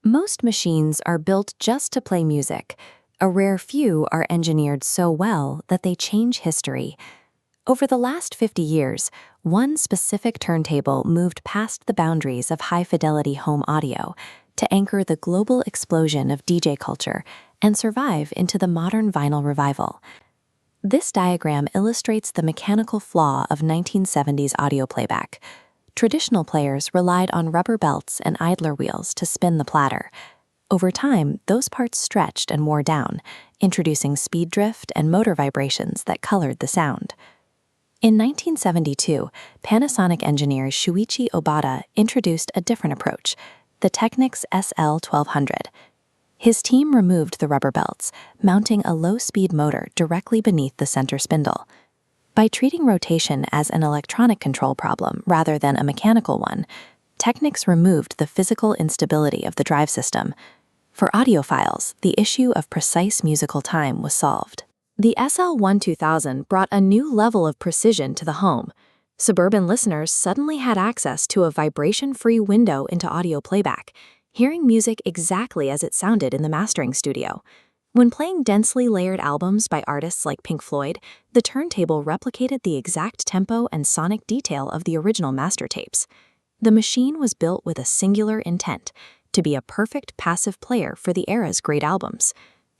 Most machines are built just to play music. A rare few are engineered so well that they change history. Over the last 50 years, one specific turntable moved past the boundaries of high-fidelity home audio to anchor the global explosion of DJ culture and survive into the modern vinyl revival. This diagram illustrates the mechanical flaw of 1970s audio playback. Traditional players relied on rubber belts and idler wheels to spin the platter. Over time, those parts stretched and wore down, introducing speed drift and motor vibrations that colored the sound. In 1972, Panasonic engineer Shuichi Obata introduced a different approach, the Technics SL-1200. His team removed the rubber belts, mounting a low-speed motor directly beneath the center spindle. By treating rotation as an electronic control problem rather than a mechanical one, Technics removed the physical instability of the drive system. For audiophiles, the issue of precise musical time was solved. The SL-1200 brought a new level of precision to the home. Suburban listeners suddenly had access to a vibration-free window into audio playback, hearing music exactly as it sounded in the mastering studio. When playing densely layered albums by artists like Pink Floyd, the turntable replicated the exact tempo and sonic detail of the original master tapes. The machine was built with a singular intent, to be a perfect passive player for the era's great albums.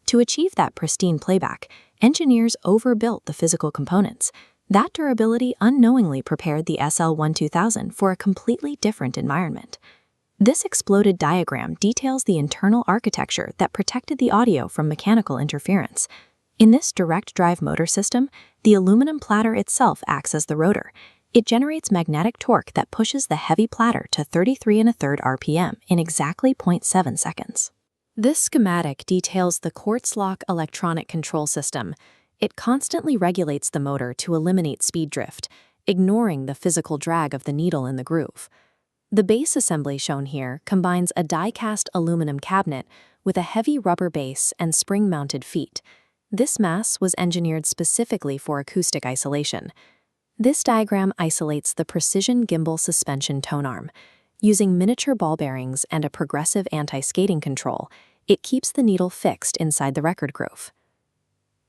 To achieve that pristine playback, engineers overbuilt the physical components. That durability unknowingly prepared the SL-1200 for a completely different environment. This exploded diagram details the internal architecture that protected the audio from mechanical interference. In this direct drive motor system, the aluminum platter itself acts as the rotor. It generates magnetic torque that pushes the heavy platter to 33 1/3 RPM in exactly 0.7 seconds. This schematic details the quartz lock electronic control system. It constantly regulates the motor to eliminate speed drift, ignoring the physical drag of the needle in the groove. The base assembly shown here combines a die-cast aluminum cabinet with a heavy rubber base and spring-mounted feet. This mass was engineered specifically for acoustic isolation. This diagram isolates the precision gimbal suspension tone arm. Using miniature ball bearings and a progressive anti-skating control, it keeps the needle fixed inside the record groove.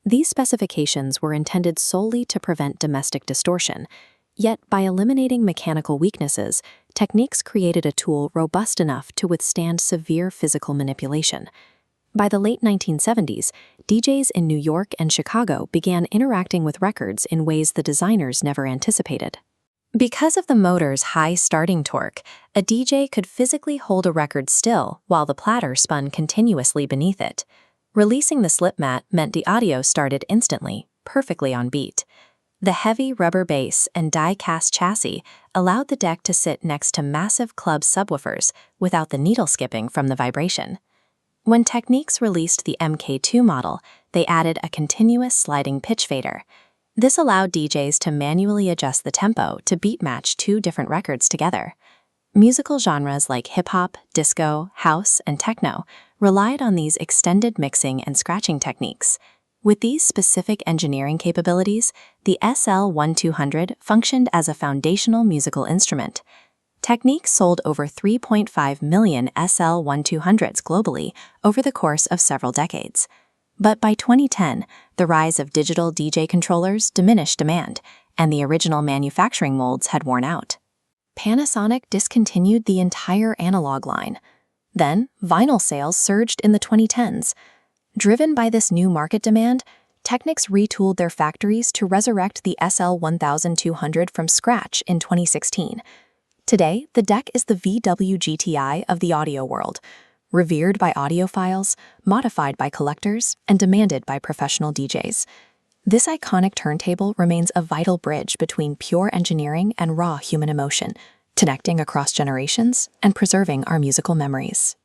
These specifications were intended solely to prevent domestic distortion. Yet, by eliminating mechanical weaknesses, Technics created a tool robust enough to withstand severe physical manipulation. By the late 1970s, DJs in New York and Chicago began interacting with records in ways the designers never anticipated. Because of the motor's high starting torque, a DJ could physically hold a record still while the platter spun continuously beneath it. Releasing the slip mat meant the audio started instantly, perfectly on beat. The heavy rubber base and die-cast chassis allowed the deck to sit next to massive club subwoofers without the needle skipping from the vibration. When Technics released the MK2 model, they added a continuous sliding pitch fader. This allowed DJs to manually adjust the tempo to beat match two different records together. Musical genres like hip-hop, disco, house, and techno relied on these extended mixing and scratching techniques. With these specific engineering capabilities, the SL-1200 functioned as a foundational musical instrument. Technics sold over 3.5 million SL-1200s globally over the course of several decades. But by 2010, the rise of digital DJ controllers diminished demand, and the original manufacturing molds had worn out. Panasonic discontinued the entire analog line. Then, vinyl sales surged in the 2010s. Driven by this new market demand, Technics retooled their factories to resurrect the SL-1200 from scratch in 2016. Today, the deck is the VW GTI of the audio world, revered by audiophiles, modified by collectors, and demanded by professional DJs. This iconic turntable remains a vital bridge between pure engineering and raw human emotion, connecting across generations and preserving our musical memories.